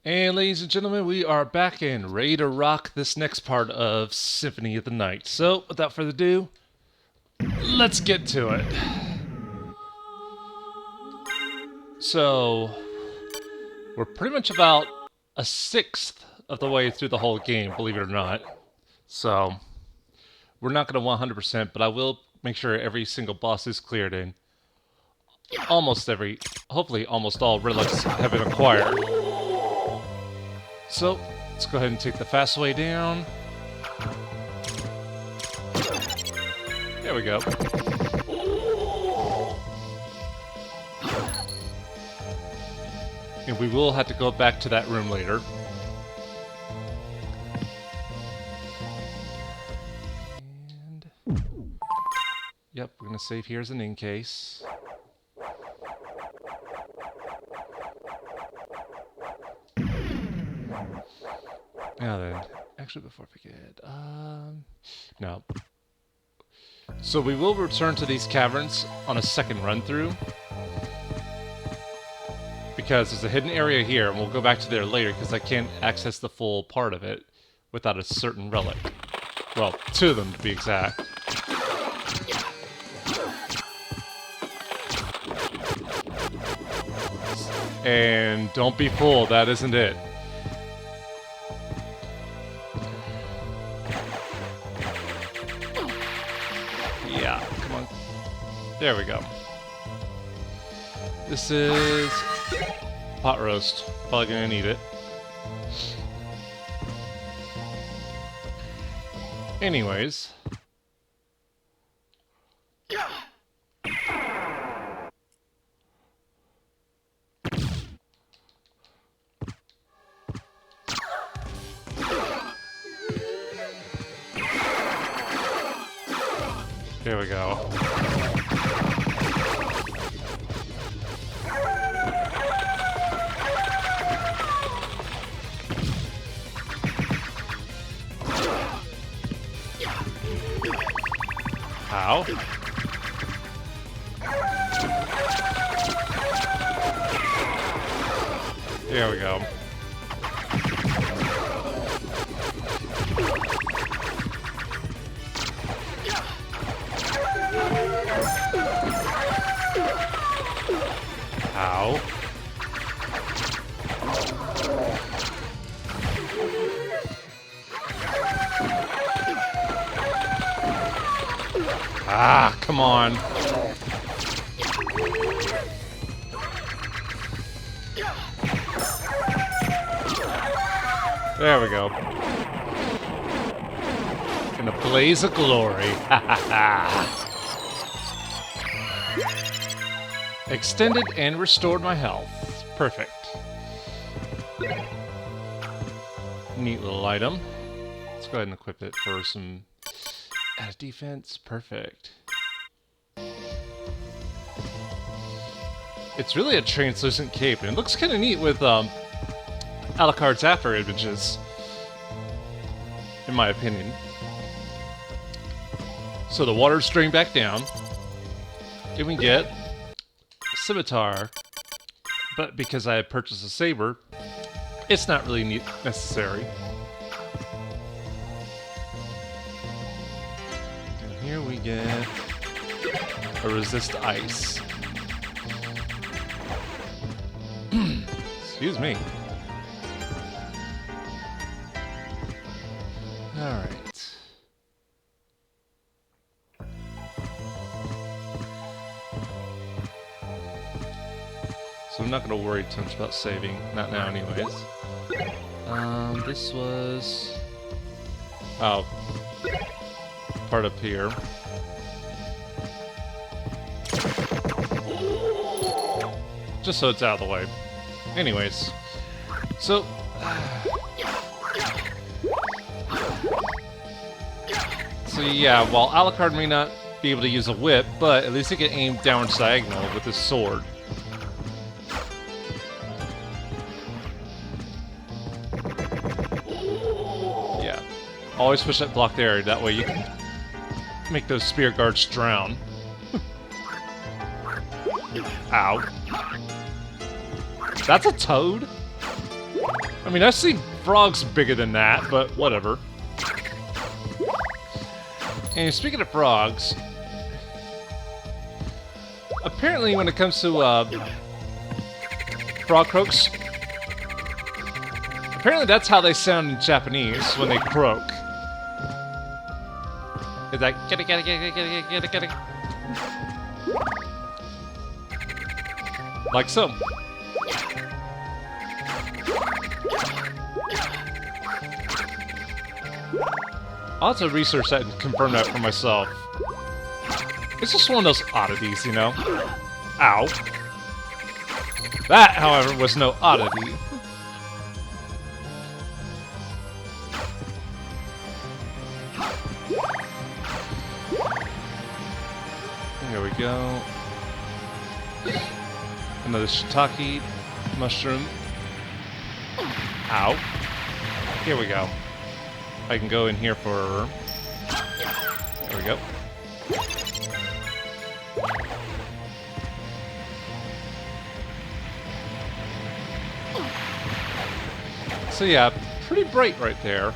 And ladies and gentlemen, we are back and ready to rock this next part of Symphony of the Night. So, without further ado, let's get to it. So, we're pretty much about a sixth of the way through the whole game, believe it or not. So, we're not going to 100%, but I will make sure every single boss is cleared in. Hopefully almost all relics have been acquired. So, let's go ahead and take the fast way down. There we go. And we will have to go back to that room later. And... yep, we're going to save here as an in case. Now then, actually before I forget, no. So we will return to these caverns on a second run through. Because there's a hidden area here, and we'll go back to there later because I can't access the full part of it without a certain relic. Well, two of them to be exact. And don't be fooled, that isn't it. Yeah, come on. There we go. This is pot roast. Probably gonna need it. Anyways. There we go. How? There we go. How? Ah, come on. There we go. In a blaze of glory. Ha ha ha. Extended and restored my health. Perfect. Neat little item. Let's go ahead and equip it for some added defense. Perfect. It's really a translucent cape, and it looks kind of neat with Alucard's after images, in my opinion. So the water's drained back down. Then we get scimitar, but because I had purchased a saber, it's not really necessary. And here we get a resist ice. Excuse me. Alright. So I'm not going to worry too much about saving. Not now anyways. This was... oh. Part up here. Just so it's out of the way. Anyways. So... so yeah, while Alucard may not be able to use a whip, but at least he can aim downwards diagonal with his sword. Yeah. Always push that blocked area, that way you can make those spear guards drown. Ow. That's a toad? I mean, I've seen frogs bigger than that, but whatever. And speaking of frogs, apparently when it comes to frog croaks, apparently that's how they sound in Japanese when they croak. It's like get it. Like so. I'll have to research that and confirm that for myself. It's just one of those oddities, you know? Ow. That, however, was no oddity. Here we go. Another shiitake mushroom. Ow. Here we go. I can go in here for... There we go. So yeah, pretty bright right there.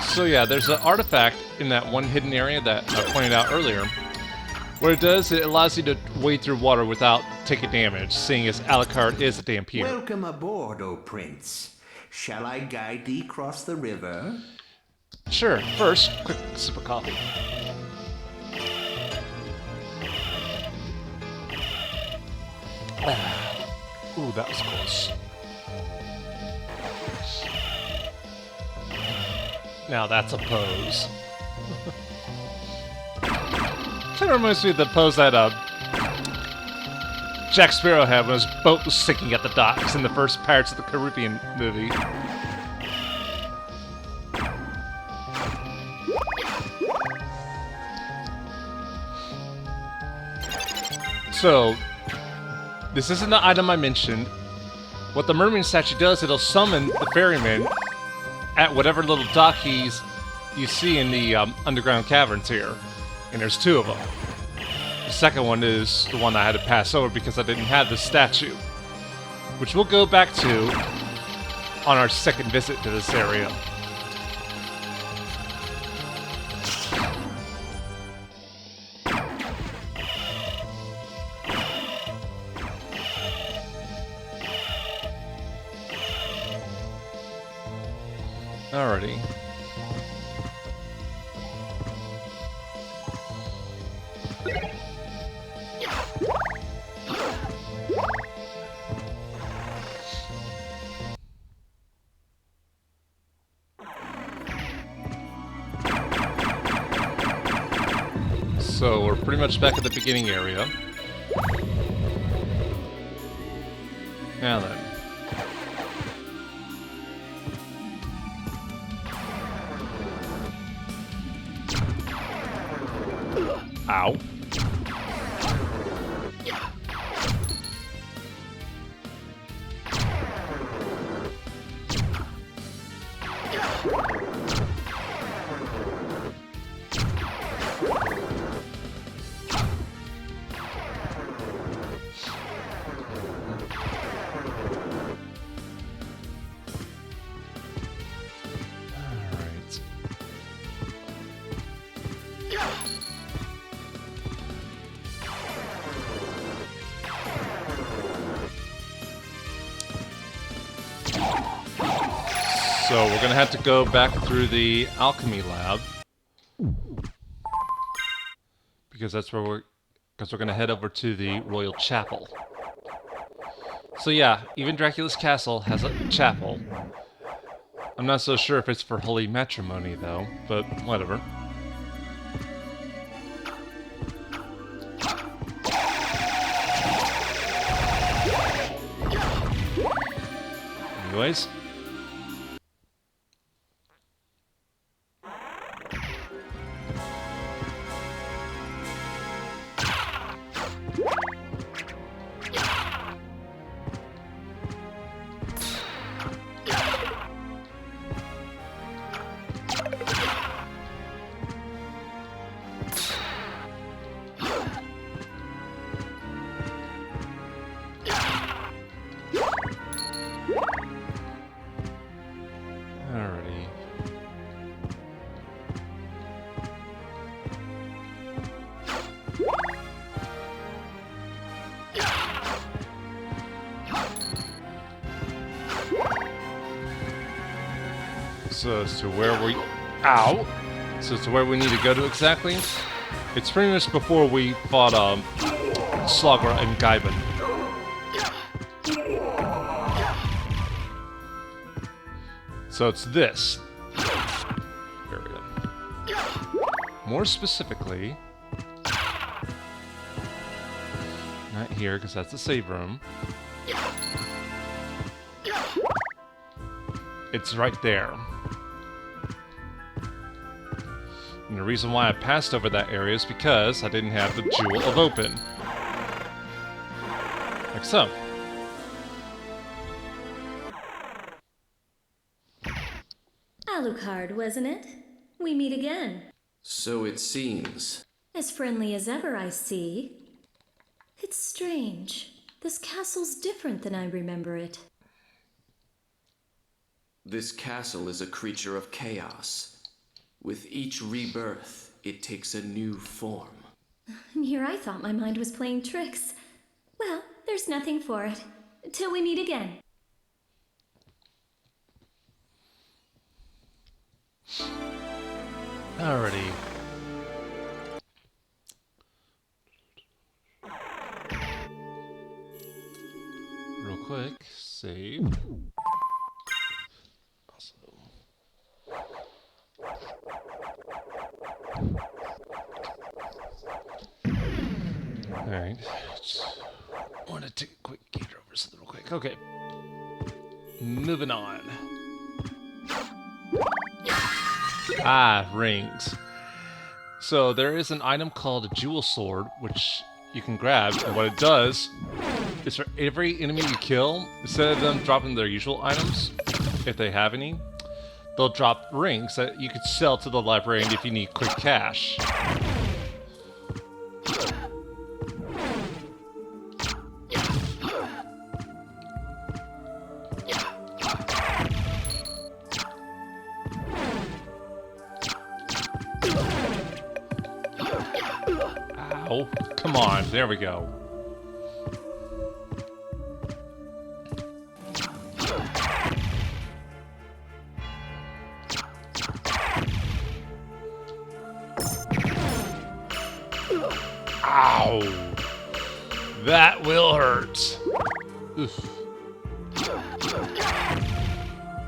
So yeah, there's an artifact in that one hidden area that I pointed out earlier. What it does, it allows you to wade through water without taking damage, seeing as Alucard is a Dampier. Welcome aboard, O Prince. Shall I guide thee across the river? Sure. First, quick sip of coffee. Ooh, that was close. Now that's a pose. Kind of reminds me of the pose that Jack Sparrow had when his boat was sinking at the docks in the first Pirates of the Caribbean movie. So, this isn't the item I mentioned. What the mermaid statue does, it'll summon the ferryman at whatever little dock you see in the underground caverns here. And there's two of them. The second one is the one I had to pass over because I didn't have the statue, which we'll go back to on our second visit to this area. Alrighty. So we're pretty much back at the beginning area. Now then. Ow. So we're gonna have to go back through the alchemy lab because that's where we're gonna head over to the Royal Chapel. So yeah, even Dracula's castle has a chapel. I'm not so sure if it's for holy matrimony though, but whatever. Anyways. So as to where we... Ow! So as to where we need to go to exactly, it's pretty much before we fought Slogger and Gaiban. So it's this. There we go. More specifically... Not here, because that's the save room. It's right there. And the reason why I passed over that area is because I didn't have the Jewel of Open. Like so. Alucard, wasn't it? We meet again. So it seems. As friendly as ever, I see. It's strange. This castle's different than I remember it. This castle is a creature of chaos. With each rebirth, it takes a new form. And here I thought my mind was playing tricks. Well, there's nothing for it. Till we meet again. Alrighty. Real quick, save. Alright. Just want to take a quick gator over something real quick. Okay. Moving on. Ah, rings. So there is an item called a Jewel Sword, which you can grab, and what it does is for every enemy you kill, instead of them dropping their usual items, if they have any, they'll drop rings that you could sell to the librarian if you need quick cash. Ow, come on, there we go. Ow! That will hurt. Oof.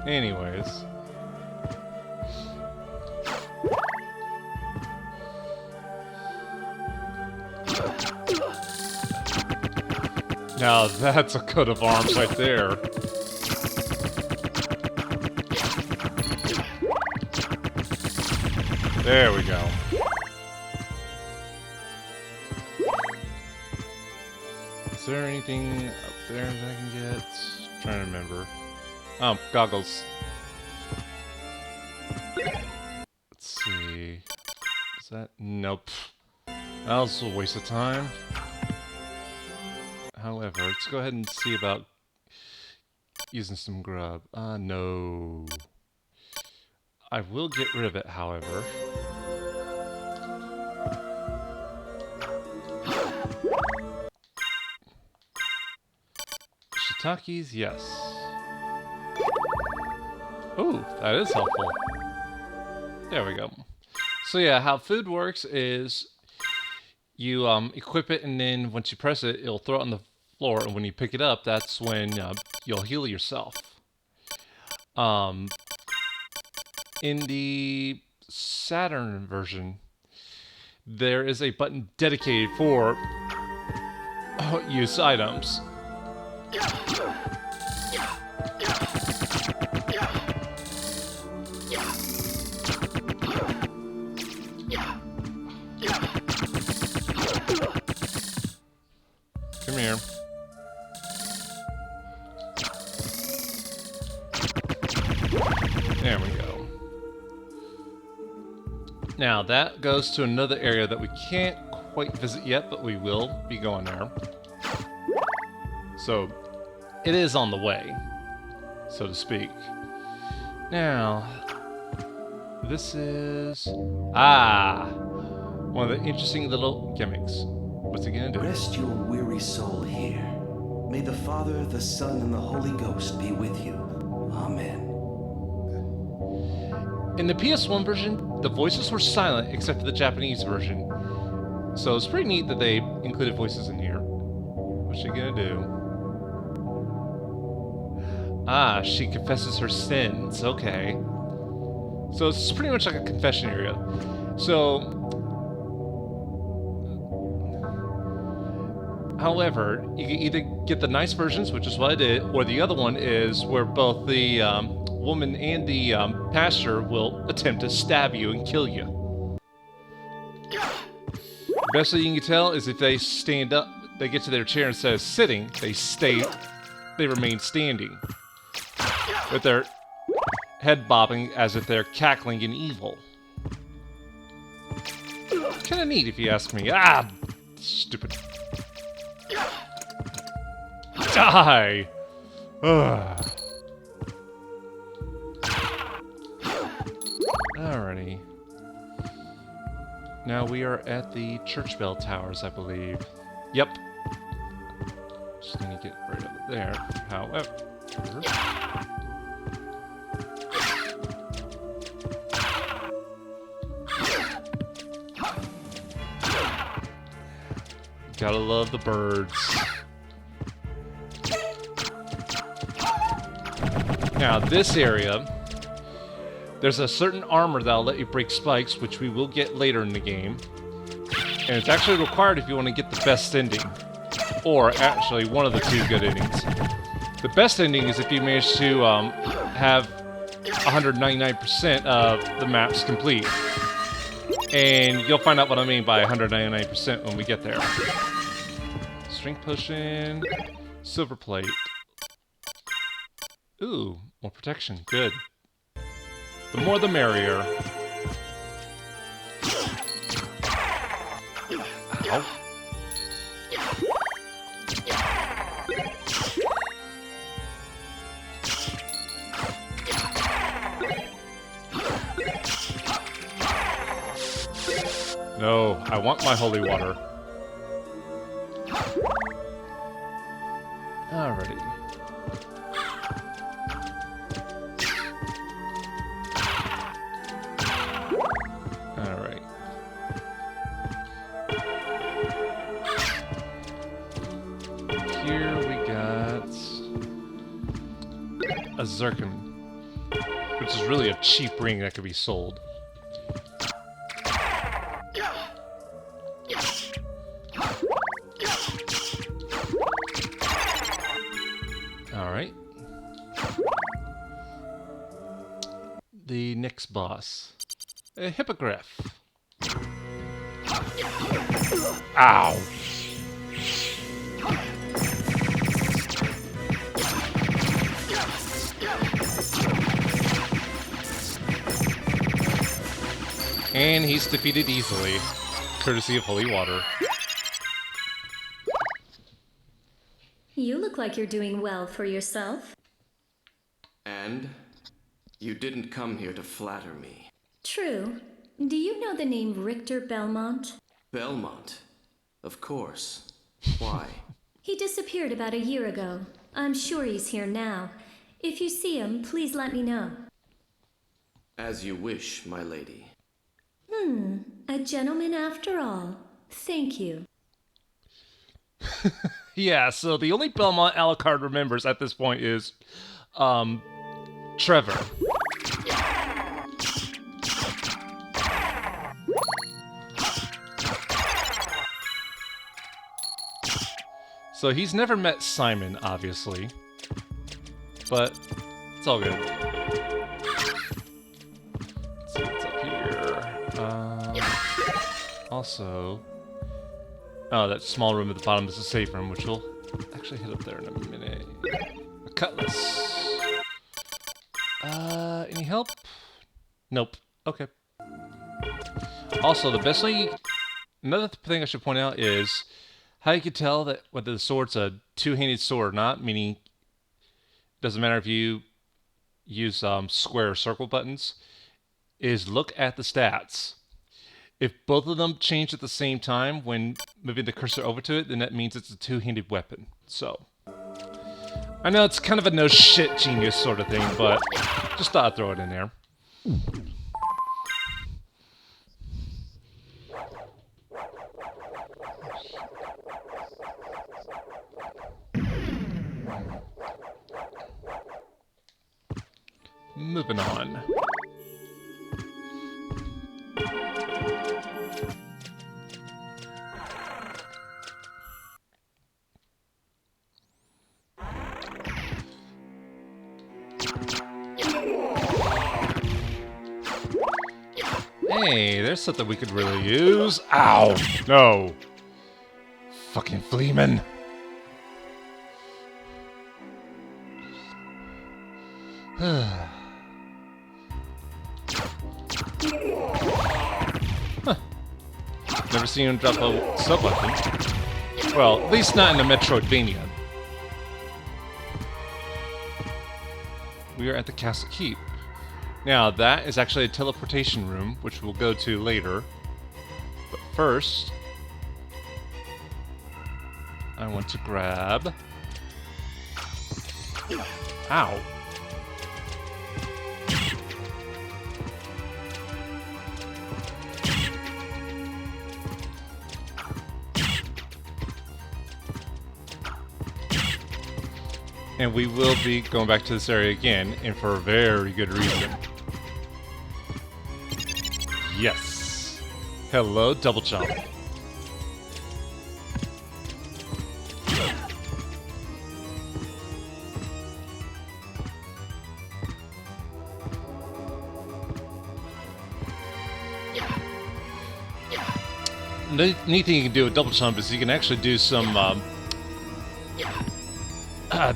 Anyways. Now that's a coat of arms right there. There we go. Is there anything up there that I can get? I'm trying to remember. Oh, goggles. Let's see. Is that? Nope. That was a waste of time. However, let's go ahead and see about using some grub. No. I will get rid of it, however. Shiitakes, yes. Ooh, that is helpful. There we go. So yeah, how food works is you equip it, and then once you press it, it'll throw it on the floor, and when you pick it up, that's when you'll heal yourself. In the Saturn version, there is a button dedicated for use items. Come here. There we go. Now that goes to another area that we can't quite visit yet, but we will be going there. So it is on the way, so to speak. Now, this is... one of the interesting little gimmicks. What's it gonna do? Rest your weary soul here. May the Father, the Son, and the Holy Ghost be with you. Amen. In the PS1 version, the voices were silent except for the Japanese version. So it's pretty neat that they included voices in here. What's she gonna do? Ah, she confesses her sins. Okay. So it's pretty much like a confession area. So, however, you can either get the nice versions, which is what I did, or the other one is where both the woman and the pastor will attempt to stab you and kill you. The best way you can tell is if they stand up, they get to their chair instead of sitting, they remain standing, with their head bobbing as if they're cackling in evil. Kinda neat if you ask me. Ah! Stupid. Die! Ugh. Alrighty. Now we are at the church bell towers, I believe. Yep. Just gonna get right over there. However... Gotta love the birds. Now, this area, there's a certain armor that'll let you break spikes, which we will get later in the game. And it's actually required if you want to get the best ending. Or, actually, one of the two good endings. The best ending is if you manage to have 199% of the maps complete. And you'll find out what I mean by 199% when we get there. Strength potion, silver plate. Ooh, more protection. Good. The more the merrier. Ow. No, I want my holy water. Alrighty. Alright. Here we got a zircon, which is really a cheap ring that could be sold. Alright. The next boss. A hippogriff. Ow! And he's defeated easily, courtesy of holy water. You look like you're doing well for yourself. And you didn't come here to flatter me. True. Do you know the name Richter Belmont? Belmont? Of course. Why? He disappeared about a year ago. I'm sure he's here now. If you see him, please let me know. As you wish, my lady. A gentleman after all. Thank you. Yeah, so the only Belmont Alucard remembers at this point is, Trevor. So he's never met Simon, obviously. But it's all good. Let's see what's up here. Also... Oh, that small room at the bottom is a safe room, which we'll actually hit up there in a minute. A cutlass. Any help? Nope. Okay. Also, the best way... Another thing I should point out is how you can tell that whether the sword's a two-handed sword or not, meaning it doesn't matter if you use square or circle buttons, is look at the stats. If both of them change at the same time when moving the cursor over to it, then that means it's a two-handed weapon. So, I know it's kind of a no-shit genius sort of thing, but just thought I'd throw it in there. moving on. Hey, there's something we could really use. Ow! No! Fucking Fleeman! Huh. Never seen him drop a sub-weapon. Well, at least not in a Metroidvania. We are at the Castle Keep. Now, that is actually a teleportation room, which we'll go to later. But first, I want to grab... Ow. And we will be going back to this area again, and for a very good reason. Yes! Hello, double jump. The neat thing you can do with double jump is you can actually do some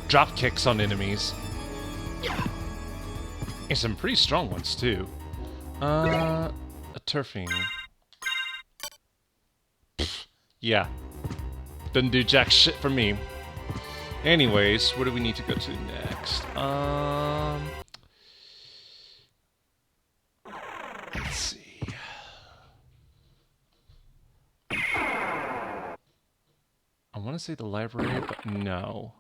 drop kicks on enemies. And some pretty strong ones, too. A turfing. Pfft, yeah. Doesn't do jack shit for me. Anyways, where do we need to go to next? Let's see. I want to say the library, but no.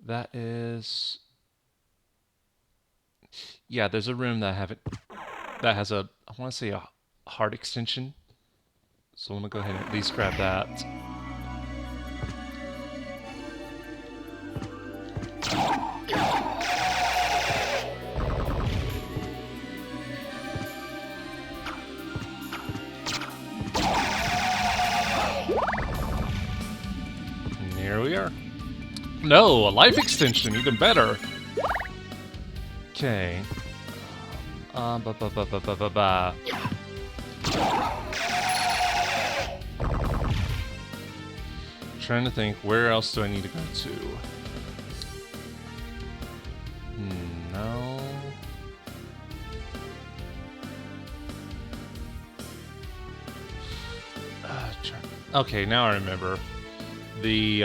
That is... Yeah, there's a room that I haven't... That has a... I want to say a heart extension. So I'm going to go ahead and at least grab that. And here we are. No, a life extension, even better. Okay. Trying to think, where else do I need to go to? No. Okay, now I remember. The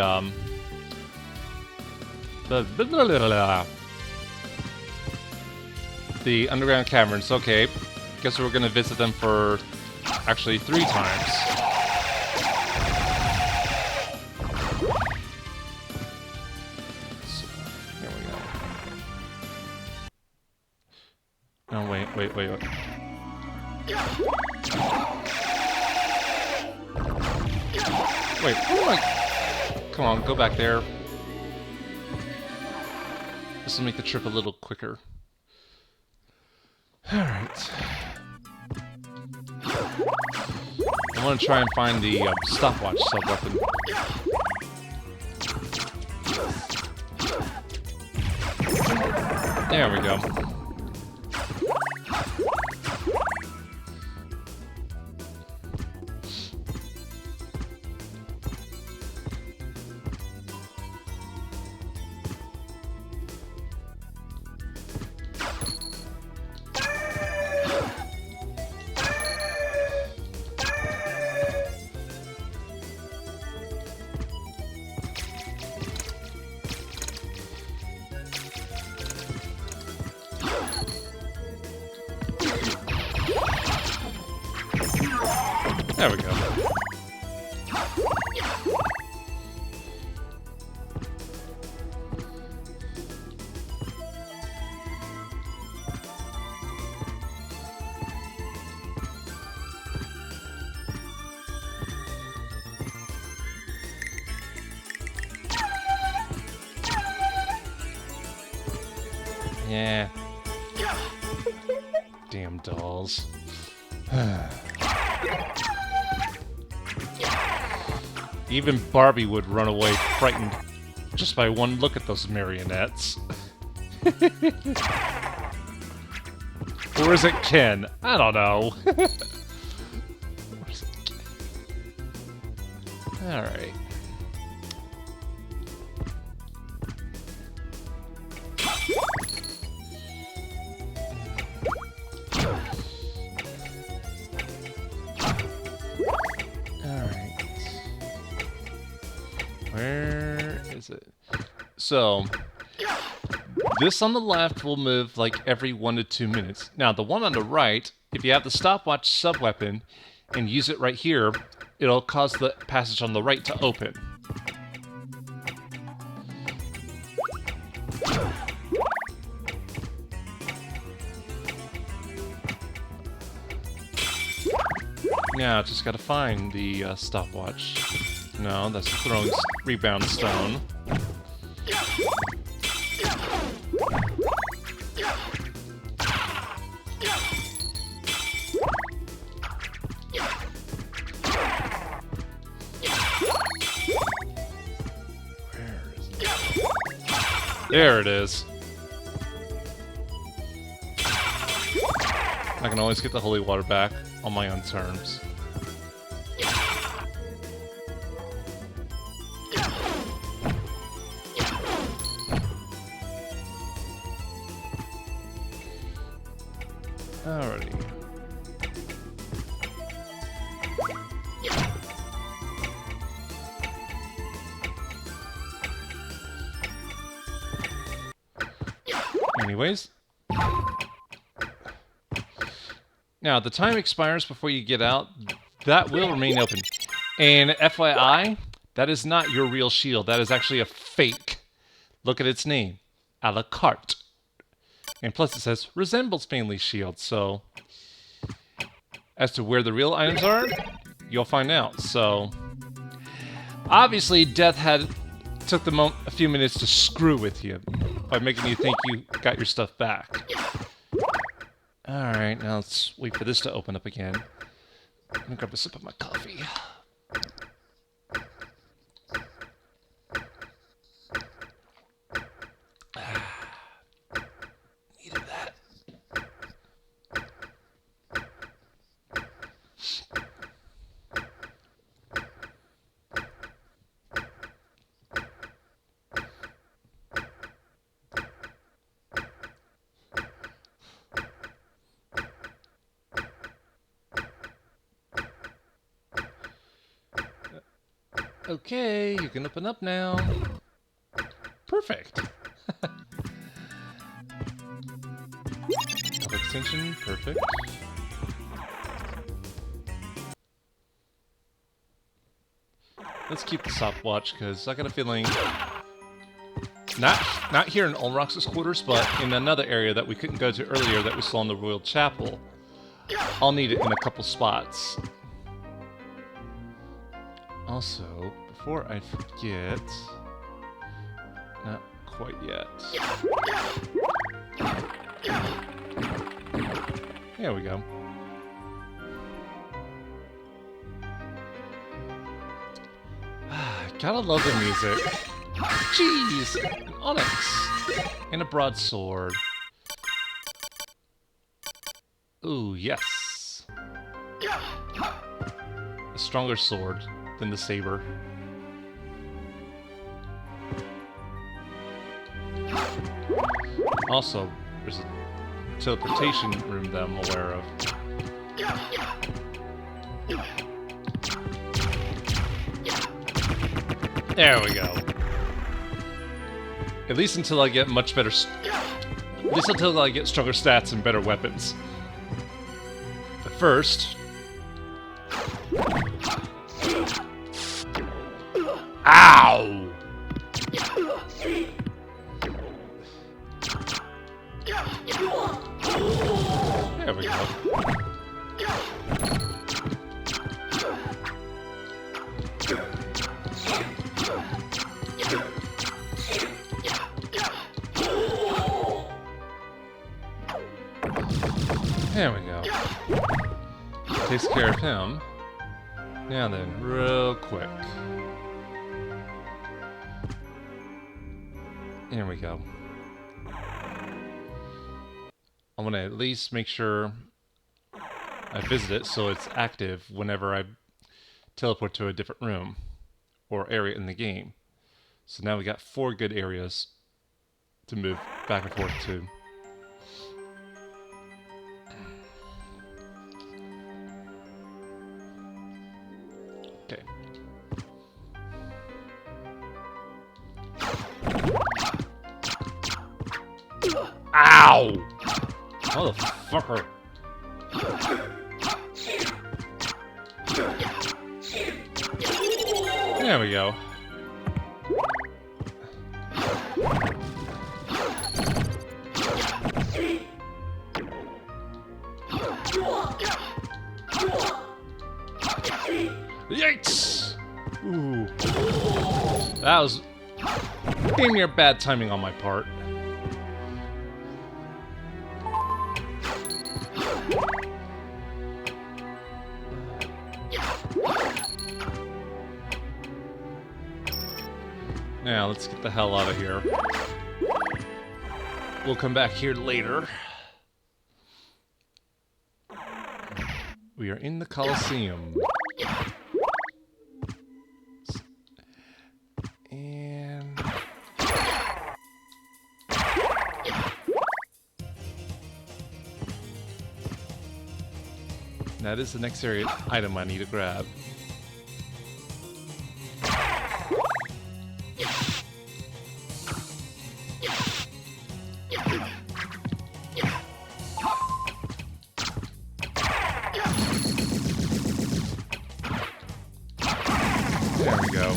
underground caverns. Okay, guess we're gonna visit them for actually 3 times. So, here we go. No, wait. Wait, who am I? Come on, go back there. This will make the trip a little quicker. Alright. I want to try and find the stopwatch sub-weapon. There we go. There we go. Yeah. dolls. Even Barbie would run away frightened just by one look at those marionettes. Or is it Ken? I don't know. Alright. Alright. Where is it? So, this on the left will move like every 1 to 2 minutes. Now, the one on the right, if you have the stopwatch sub-weapon and use it right here, it'll cause the passage on the right to open. Now, just gotta find the stopwatch. No, that's the throwing rebound stone. There it is. I can always get the holy water back on my own terms. Alrighty. Anyways. Now, the time expires before you get out. That will remain open. And FYI, that is not your real shield. That is actually a fake. Look at its name. A la carte. And plus it says, resembles family shield. So, as to where the real items are, you'll find out. So, obviously, Death took a few minutes to screw with you by making you think you got your stuff back. Alright, now let's wait for this to open up again. I'm gonna grab a sip of my coffee. Needed that. Okay, you can open up now. Perfect. Extension, perfect. Let's keep the stopwatch because I got a feeling, not here in Olrox's quarters, but in another area that we couldn't go to earlier that we saw in the Royal Chapel. I'll need it in a couple spots. Also, before I forget, not quite yet. There we go. Gotta love the music. Jeez! An onyx! And a broadsword. Ooh, yes. A stronger sword than the saber. Also, there's a teleportation room that I'm aware of. There we go. At least until I get much better... At least until I get stronger stats and better weapons. But first... Ow! There we go. There we go. Takes care of him. Now then, real quick. Here we go. I want to at least make sure I visit it so it's active whenever I teleport to a different room or area in the game. So now we got 4 good areas to move back and forth to. Okay. Ow! Motherfucker. There we go. Yikes! Ooh. That was damn near bad timing on my part. Now, let's get the hell out of here. We'll come back here later. We are in the Coliseum. And... that is the next area item I need to grab. There we go.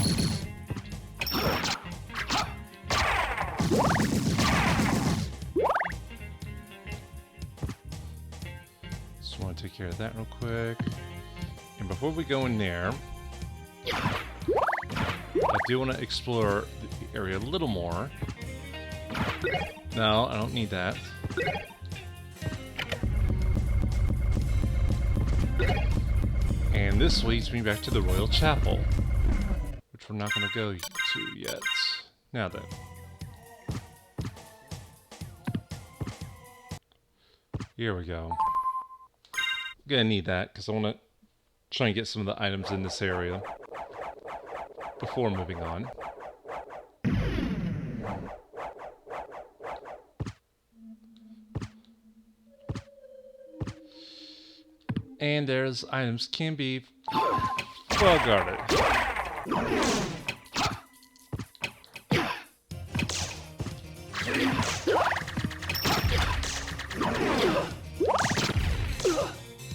Just want to take care of that real quick. And before we go in there, I do want to explore the area a little more. No, I don't need that. And this leads me back to the Royal Chapel, which we're not going to go to yet. Now then. Here we go. I'm going to need that because I want to try and get some of the items in this area before moving on. And there's items can be well guarded.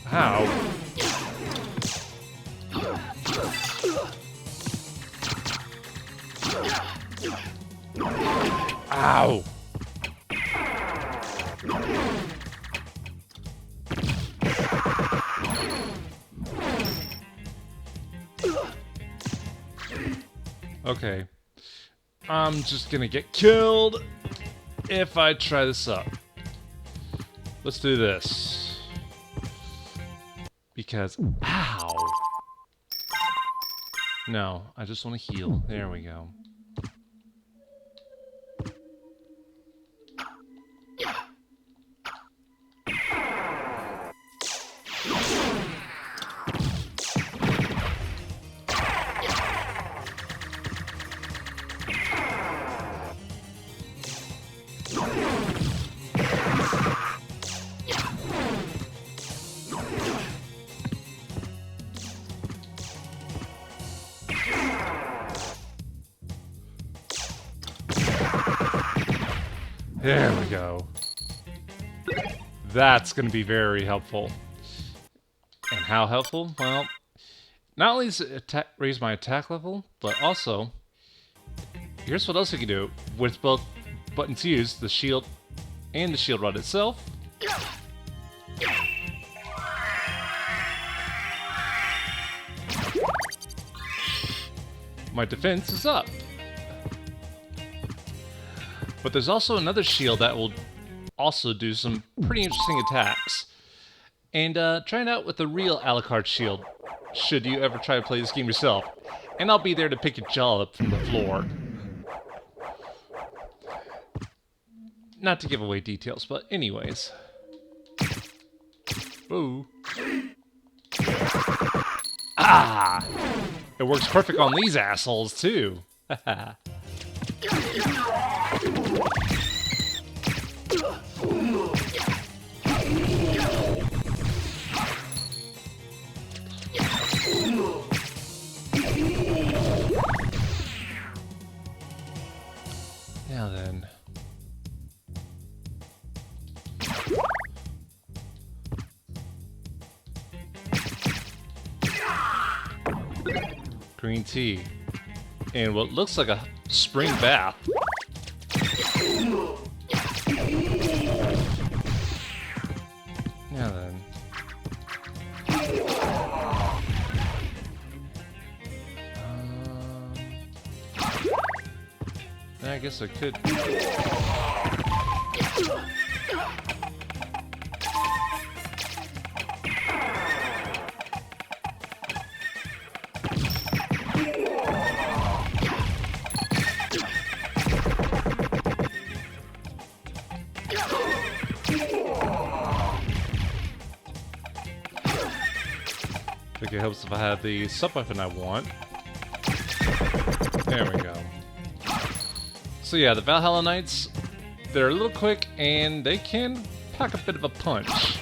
How? Ow! Okay. I'm just gonna get killed if I try this up. Let's do this. Because, ow! No, I just want to heal. There we go. There we go. That's going to be very helpful. And how helpful? Well, not only does it raise my attack level, but also, here's what else you can do. With both buttons used, the shield and the shield rod itself. My defense is up. But there's also another shield that will also do some pretty interesting attacks. And try it out with the real Alucard shield, should you ever try to play this game yourself. And I'll be there to pick your jaw up from the floor. Not to give away details, but anyways. Ooh. Ah! It works perfect on these assholes, too. Haha. Now then. Green tea. And what looks like a spring bath. Now then. I guess I could. It helps if I have the sub weapon I want. There we go. So yeah, the Valhalla Knights, they're a little quick and they can pack a bit of a punch.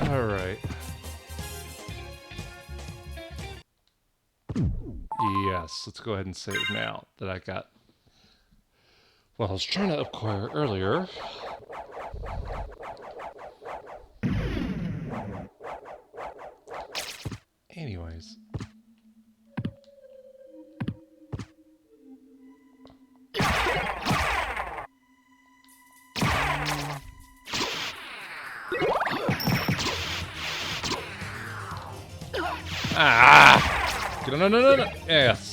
Alright. Yes, let's go ahead and save now that I got... Well, I was trying to acquire earlier. Anyways. Ah! No. Yes.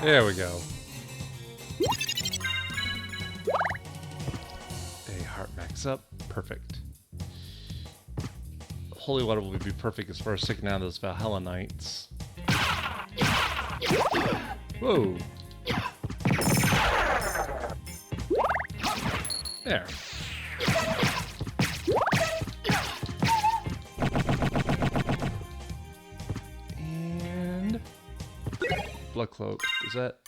There we go. A heart max up. Perfect. Holy water will be perfect as far as taking down those Valhalla Knights. Whoa. There. And Blood Cloak. Does that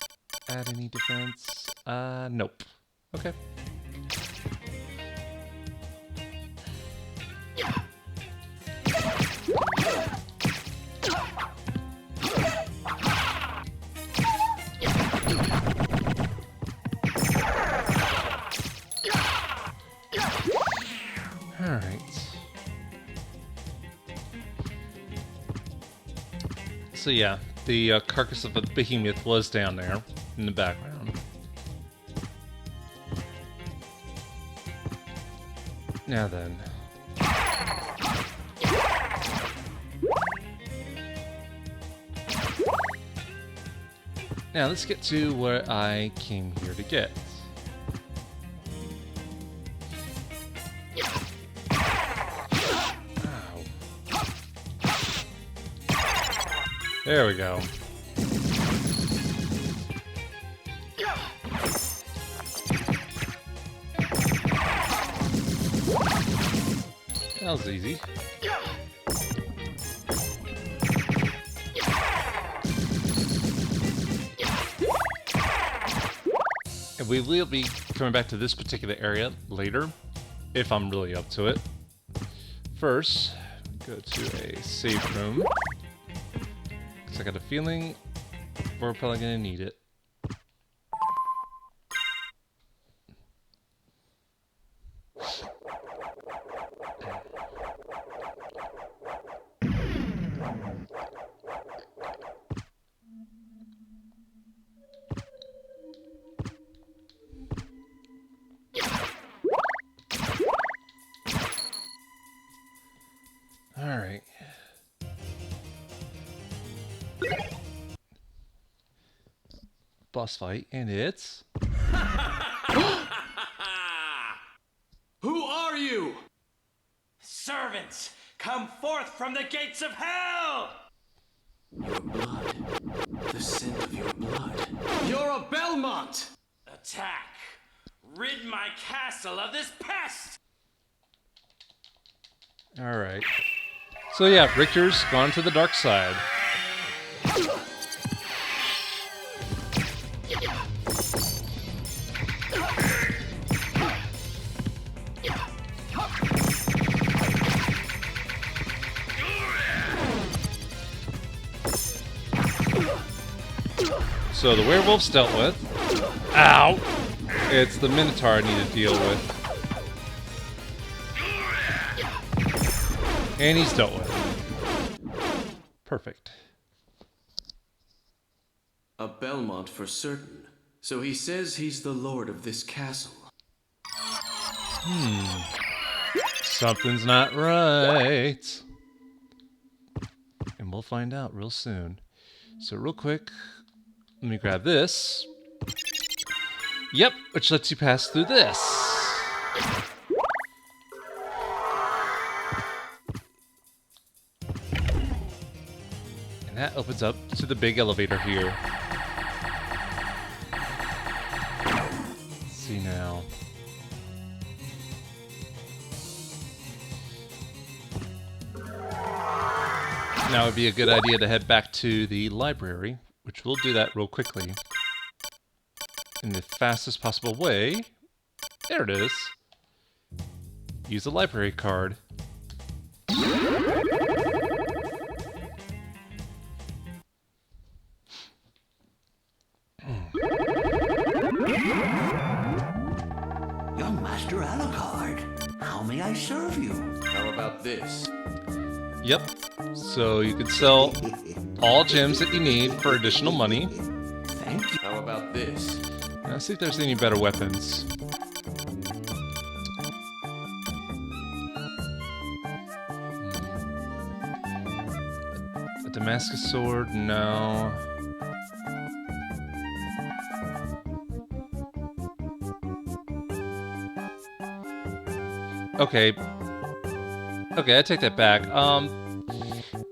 add any defense? Nope. Okay. Alright. So yeah, the carcass of a behemoth was down there in the background. Now then. Now let's get to what I came here to get. There we go. That was easy. And we will be coming back to this particular area later, if I'm really up to it. First, go to a save room. I got a feeling we're probably gonna need it. boss fight, and it's... Who are you? Servants, come forth from the gates of hell! Your blood. The scent of your blood. You're a Belmont! Attack! Rid my castle of this pest! Alright. So yeah, Richter's gone to the dark side. So the werewolf's dealt with. Ow! It's the Minotaur I need to deal with. And he's dealt with. Perfect. A Belmont for certain. So he says he's the lord of this castle. Something's not right. And we'll find out real soon. So real quick, let me grab this. Yep, which lets you pass through this. And that opens up to the big elevator here. Let's see now. Now it would be a good idea to head back to the library, which we'll do that real quickly. In the fastest possible way. There it is. Use the library card. Young Master Alucard, how may I serve you? How about this? Yep. So you could sell all gems that you need for additional money. Thank you. How about this? Let's see if there's any better weapons. A Damascus sword? No. Okay. Okay, I take that back.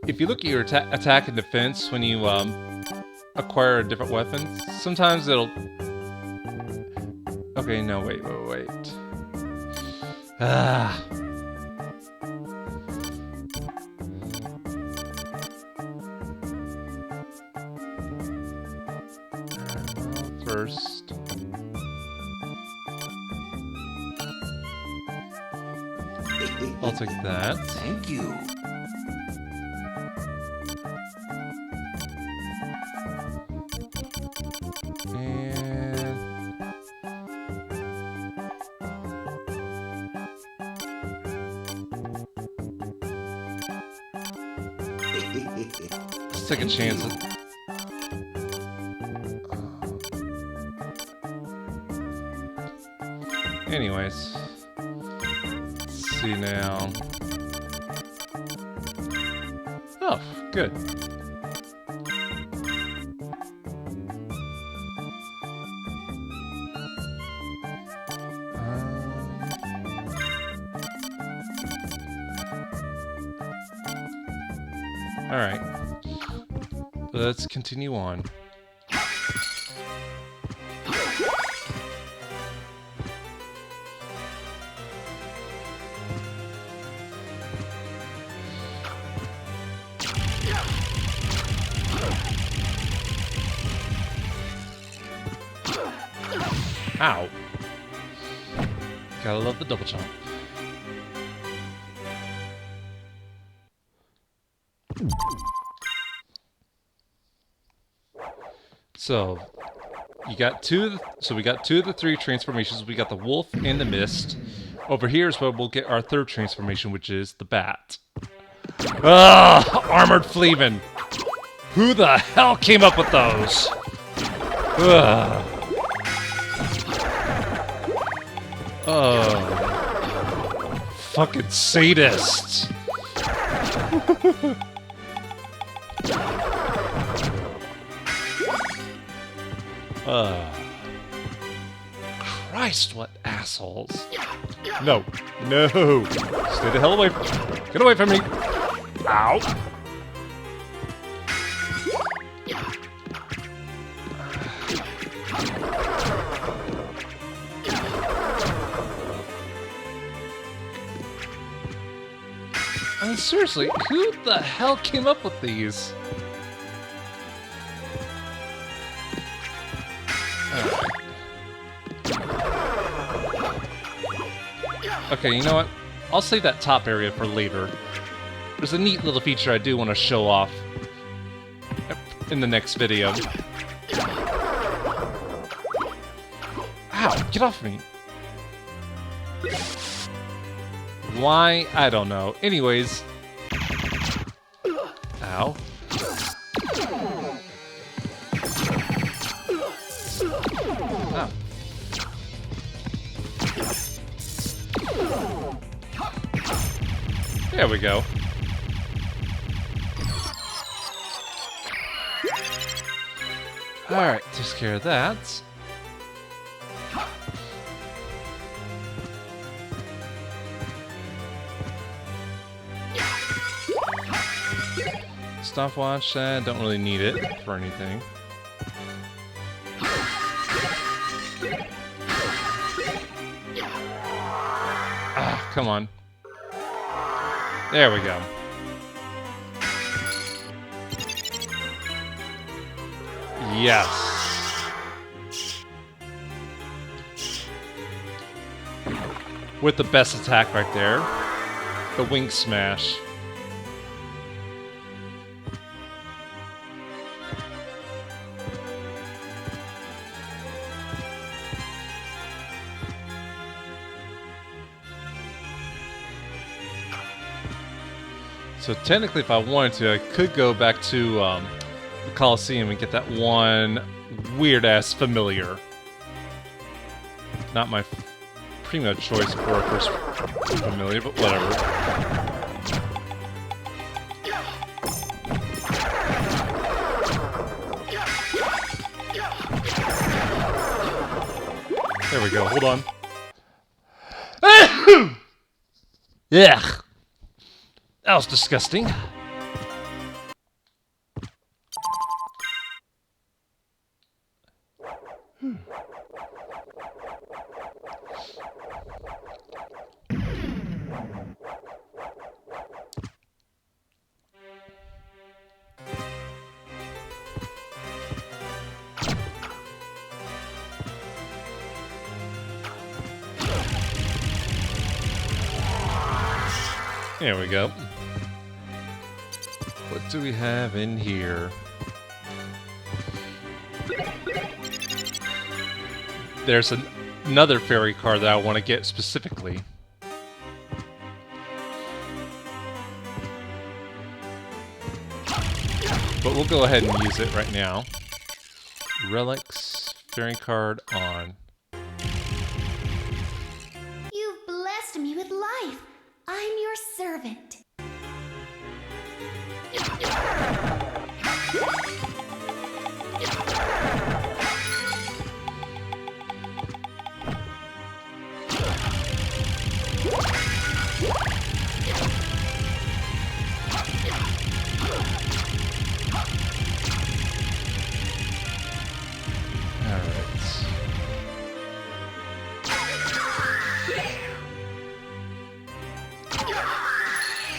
If you look at your attack and defense when you acquire a different weapon, sometimes it'll... Okay, no, wait. Ah. First. I'll take that. Thank you. Let's take a chance. Anyways, let's see now. Oh, good. All right. Let's continue on. Ow. Gotta love the double jump. So, we got two of the three transformations. We got the wolf and the mist. Over here is where we'll get our third transformation, which is the bat. Ugh! Armored Fleeman! Who the hell came up with those? Ugh. Oh. Fucking sadists. Christ, what assholes. No. No. Stay the hell away. Get away from me. Ow. I mean, seriously, who the hell came up with these? Okay, you know what? I'll save that top area for later. There's a neat little feature I do want to show off in the next video. Ow, get off me. Why? I don't know. Anyways. Ow. Oh. There we go. Alright, takes care of that. Stopwatch, don't really need it for anything. Ah, come on. There we go. Yes. With the best attack right there. The Wing Smash. So technically, if I wanted to, I could go back to the Coliseum and get that one weird-ass familiar. Not my primo choice for a first familiar, but whatever. There we go, hold on. Ugh! That was disgusting. There we go. What do we have in here? There's another fairy card that I want to get specifically. But we'll go ahead and use it right now. Relics, fairy card on. You've blessed me with life. I'm your servant.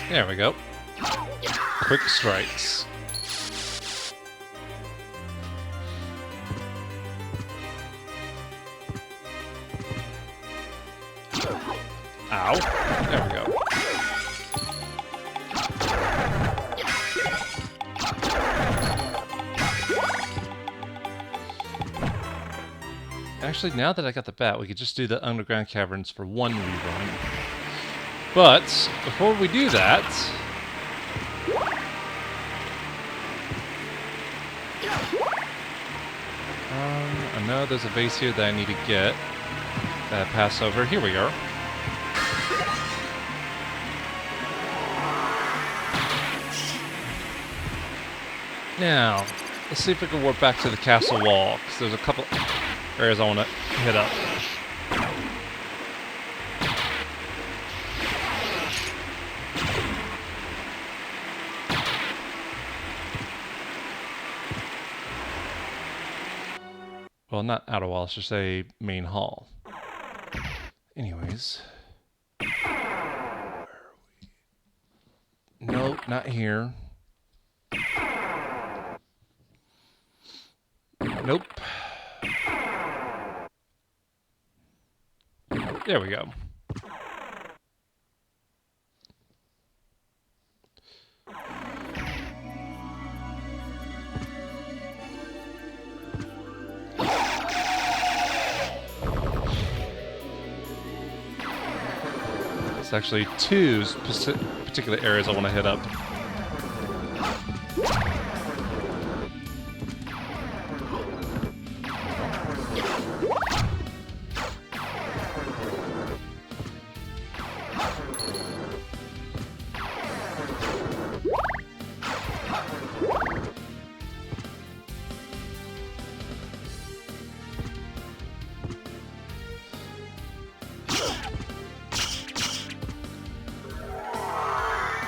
There we go. Quick strikes. Ow. There we go. Actually, now that I got the bat, we could just do the underground caverns for one rerun. But before we do that, I know there's a base here that I need to get that I pass over. Here we are. Now, Let's see if we can warp back to the castle wall, because there's a couple areas I want to hit up. Well, not outer wall, I should say main hall. Anyways. Nope, not here. Nope. There we go. It's actually two particular areas I want to hit up.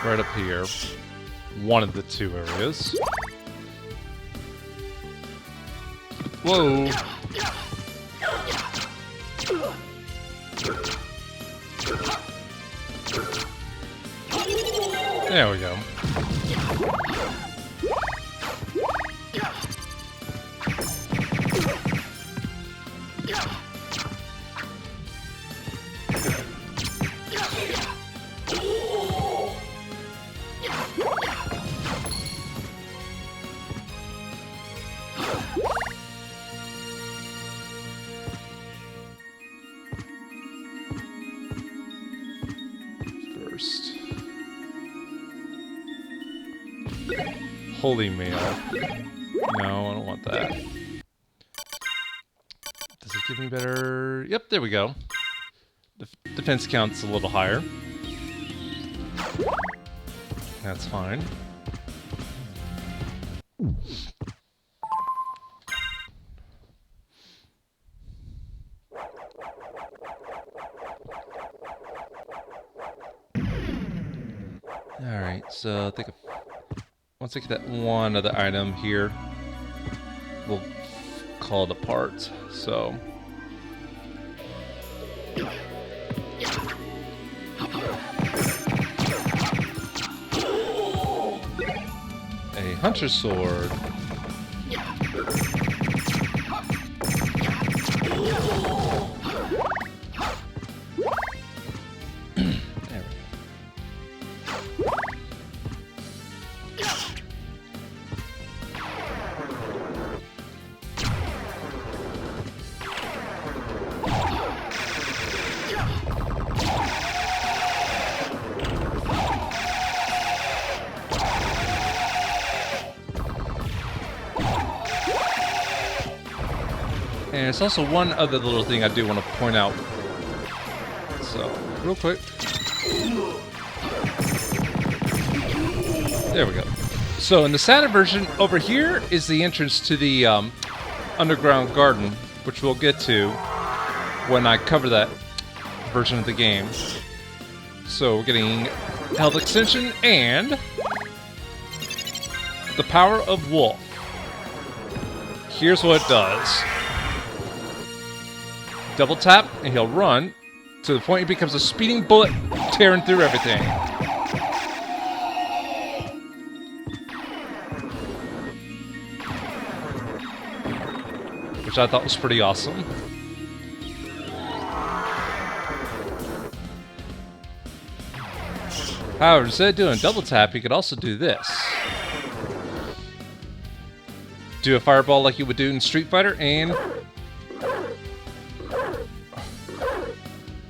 Right up here. One of the two areas. Whoa! There we go. Holy mail. No, I don't want that. Does it give me better? Yep, there we go. Defense count's a little higher. That's fine. Alright, so I think once I get that one other item here, we'll call it apart. So a hunter's sword. And there's also one other little thing I do want to point out. So, real quick. There we go. So, in the Saturn version, over here is the entrance to the underground garden, which we'll get to when I cover that version of the game. So, we're getting health extension and the power of Wolf. Here's what it does. Double tap, and he'll run to the point he becomes a speeding bullet, tearing through everything. Which I thought was pretty awesome. However, instead of doing double tap, you could also do this. Do a fireball like you would do in Street Fighter, and...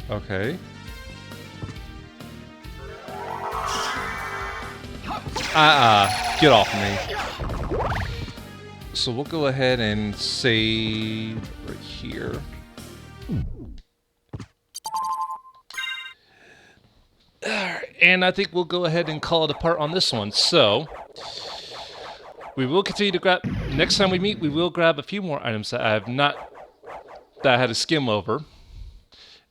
Okay. Get off me. So we'll go ahead and save right here. And I think we'll go ahead and call it apart on this one. So we will continue to grab next time we meet, we will grab a few more items that I had to skim over,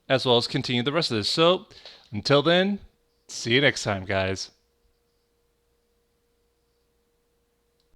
as well as continue the rest of this. So, until then, see you next time, guys.